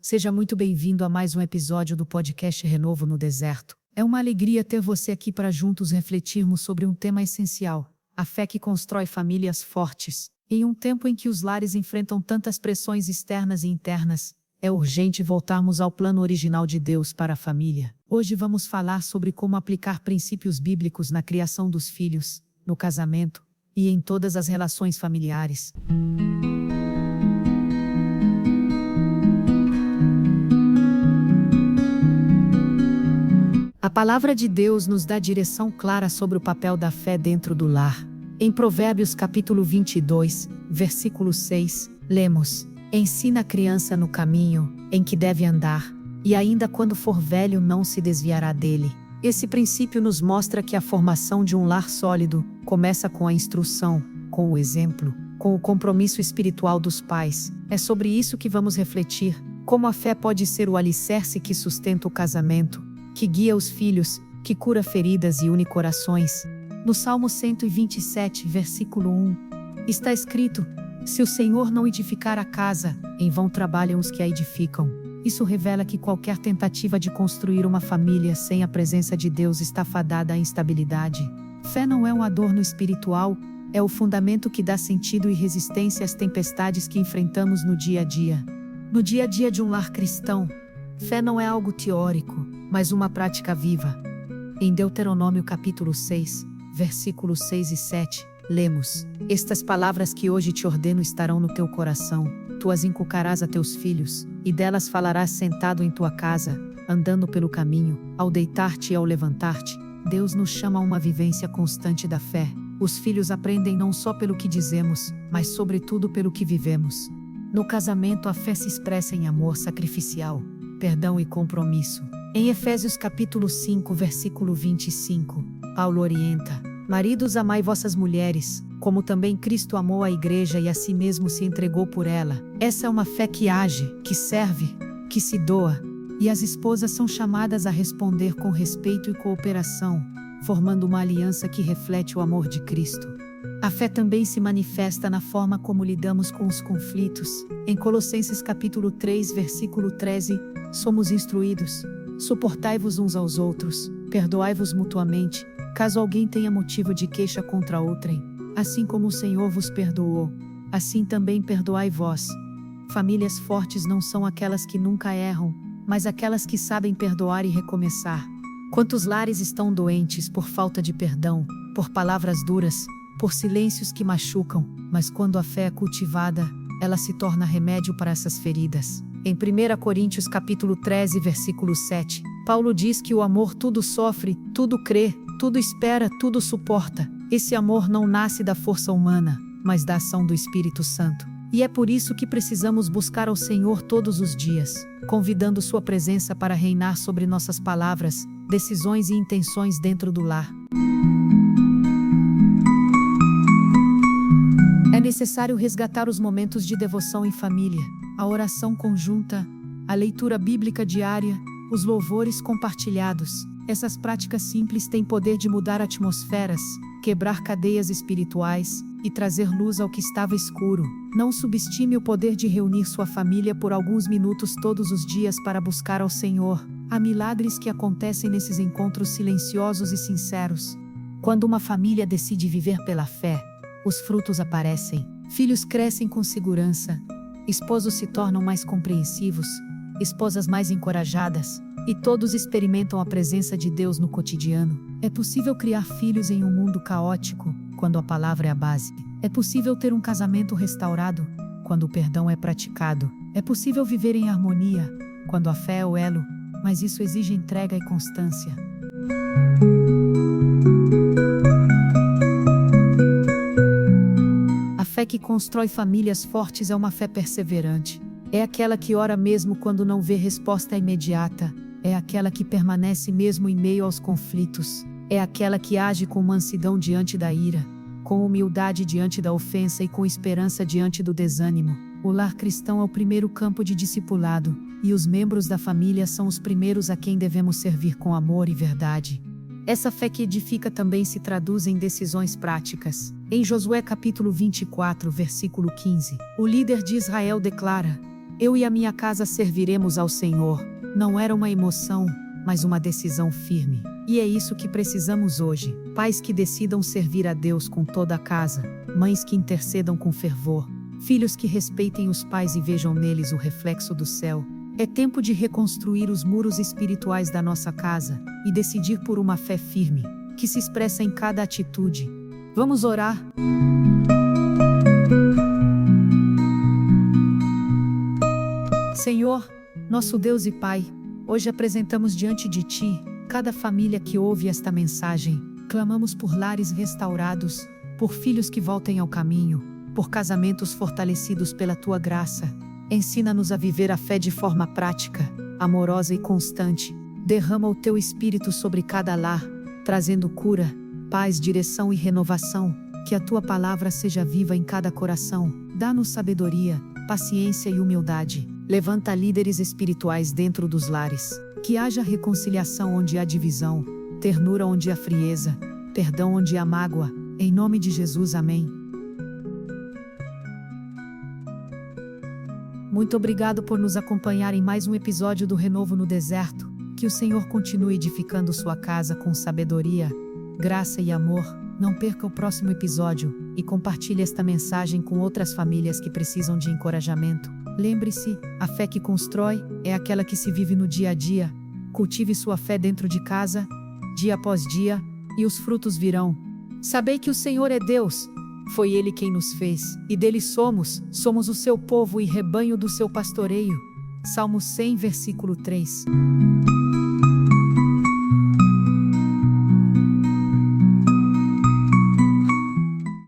seja muito bem-vindo a mais um episódio do podcast Renovo no Deserto. É uma alegria ter você aqui para juntos refletirmos sobre um tema essencial, a fé que constrói famílias fortes. Em um tempo em que os lares enfrentam tantas pressões externas e internas, é urgente voltarmos ao plano original de Deus para a família. Hoje vamos falar sobre como aplicar princípios bíblicos na criação dos filhos, no casamento e em todas as relações familiares. A palavra de Deus nos dá direção clara sobre o papel da fé dentro do lar. Em Provérbios capítulo 22, versículo 6, lemos: Ensina a criança no caminho em que deve andar, e ainda quando for velho não se desviará dele. Esse princípio nos mostra que a formação de um lar sólido começa com a instrução, com o exemplo, com o compromisso espiritual dos pais. É sobre isso que vamos refletir, como a fé pode ser o alicerce que sustenta o casamento, que guia os filhos, que cura feridas e une corações. No Salmo 127, versículo 1, está escrito: Se o Senhor não edificar a casa, em vão trabalham os que a edificam. Isso revela que qualquer tentativa de construir uma família sem a presença de Deus está fadada à instabilidade. Fé não é um adorno espiritual, é o fundamento que dá sentido e resistência às tempestades que enfrentamos no dia a dia. No dia a dia de um lar cristão, fé não é algo teórico, mas uma prática viva. Em Deuteronômio capítulo 6, versículos 6 e 7, lemos: Estas palavras que hoje te ordeno estarão no teu coração, tu as inculcarás a teus filhos, e delas falarás sentado em tua casa, andando pelo caminho, ao deitar-te e ao levantar-te. Deus nos chama a uma vivência constante da fé. Os filhos aprendem não só pelo que dizemos, mas sobretudo pelo que vivemos. No casamento, a fé se expressa em amor sacrificial, perdão e compromisso. Em Efésios capítulo 5, versículo 25, Paulo orienta: Maridos, amai vossas mulheres, como também Cristo amou a igreja e a si mesmo se entregou por ela. Essa é uma fé que age, que serve, que se doa. E as esposas são chamadas a responder com respeito e cooperação, formando uma aliança que reflete o amor de Cristo. A fé também se manifesta na forma como lidamos com os conflitos. Em Colossenses capítulo 3, versículo 13, somos instruídos: Suportai-vos uns aos outros, perdoai-vos mutuamente, caso alguém tenha motivo de queixa contra outrem. Assim como o Senhor vos perdoou, assim também perdoai vós. Famílias fortes não são aquelas que nunca erram, mas aquelas que sabem perdoar e recomeçar. Quantos lares estão doentes por falta de perdão, por palavras duras, por silêncios que machucam, mas quando a fé é cultivada, ela se torna remédio para essas feridas. Em 1 Coríntios capítulo 13, versículo 7, Paulo diz que o amor tudo sofre, tudo crê, tudo espera, tudo suporta. Esse amor não nasce da força humana, mas da ação do Espírito Santo. E é por isso que precisamos buscar ao Senhor todos os dias, convidando sua presença para reinar sobre nossas palavras, decisões e intenções dentro do lar. É necessário resgatar os momentos de devoção em família, a oração conjunta, a leitura bíblica diária, os louvores compartilhados. Essas práticas simples têm poder de mudar atmosferas, quebrar cadeias espirituais e trazer luz ao que estava escuro. Não subestime o poder de reunir sua família por alguns minutos todos os dias para buscar ao Senhor. Há milagres que acontecem nesses encontros silenciosos e sinceros. Quando uma família decide viver pela fé, os frutos aparecem. Filhos crescem com segurança, esposos se tornam mais compreensivos, esposas mais encorajadas, e todos experimentam a presença de Deus no cotidiano. É possível criar filhos em um mundo caótico, quando a palavra é a base. É possível ter um casamento restaurado, quando o perdão é praticado. É possível viver em harmonia, quando a fé é o elo, mas isso exige entrega e constância. A fé que constrói famílias fortes é uma fé perseverante. É aquela que ora mesmo quando não vê resposta imediata. É aquela que permanece mesmo em meio aos conflitos. É aquela que age com mansidão diante da ira, com humildade diante da ofensa e com esperança diante do desânimo. O lar cristão é o primeiro campo de discipulado, e os membros da família são os primeiros a quem devemos servir com amor e verdade. Essa fé que edifica também se traduz em decisões práticas. Em Josué capítulo 24, versículo 15, o líder de Israel declara: Eu e a minha casa serviremos ao Senhor. Não era uma emoção, mas uma decisão firme. E é isso que precisamos hoje. Pais que decidam servir a Deus com toda a casa. Mães que intercedam com fervor. Filhos que respeitem os pais e vejam neles o reflexo do céu. É tempo de reconstruir os muros espirituais da nossa casa e decidir por uma fé firme, que se expressa em cada atitude. Vamos orar? Senhor, nosso Deus e Pai, hoje apresentamos diante de Ti cada família que ouve esta mensagem. Clamamos por lares restaurados, por filhos que voltem ao caminho, por casamentos fortalecidos pela Tua graça. Ensina-nos a viver a fé de forma prática, amorosa e constante. Derrama o Teu Espírito sobre cada lar, trazendo cura, paz, direção e renovação. Que a Tua palavra seja viva em cada coração. Dá-nos sabedoria, paciência e humildade. Levanta líderes espirituais dentro dos lares. Que haja reconciliação onde há divisão, ternura onde há frieza, perdão onde há mágoa. Em nome de Jesus, amém. Muito obrigado por nos acompanhar em mais um episódio do Renovo no Deserto. Que o Senhor continue edificando sua casa com sabedoria, graça e amor. Não perca o próximo episódio e compartilhe esta mensagem com outras famílias que precisam de encorajamento. Lembre-se, a fé que constrói é aquela que se vive no dia a dia. Cultive sua fé dentro de casa, dia após dia, e os frutos virão. Sabei que o Senhor é Deus. Foi Ele quem nos fez, e dele somos o seu povo e rebanho do seu pastoreio. Salmo 100, versículo 3.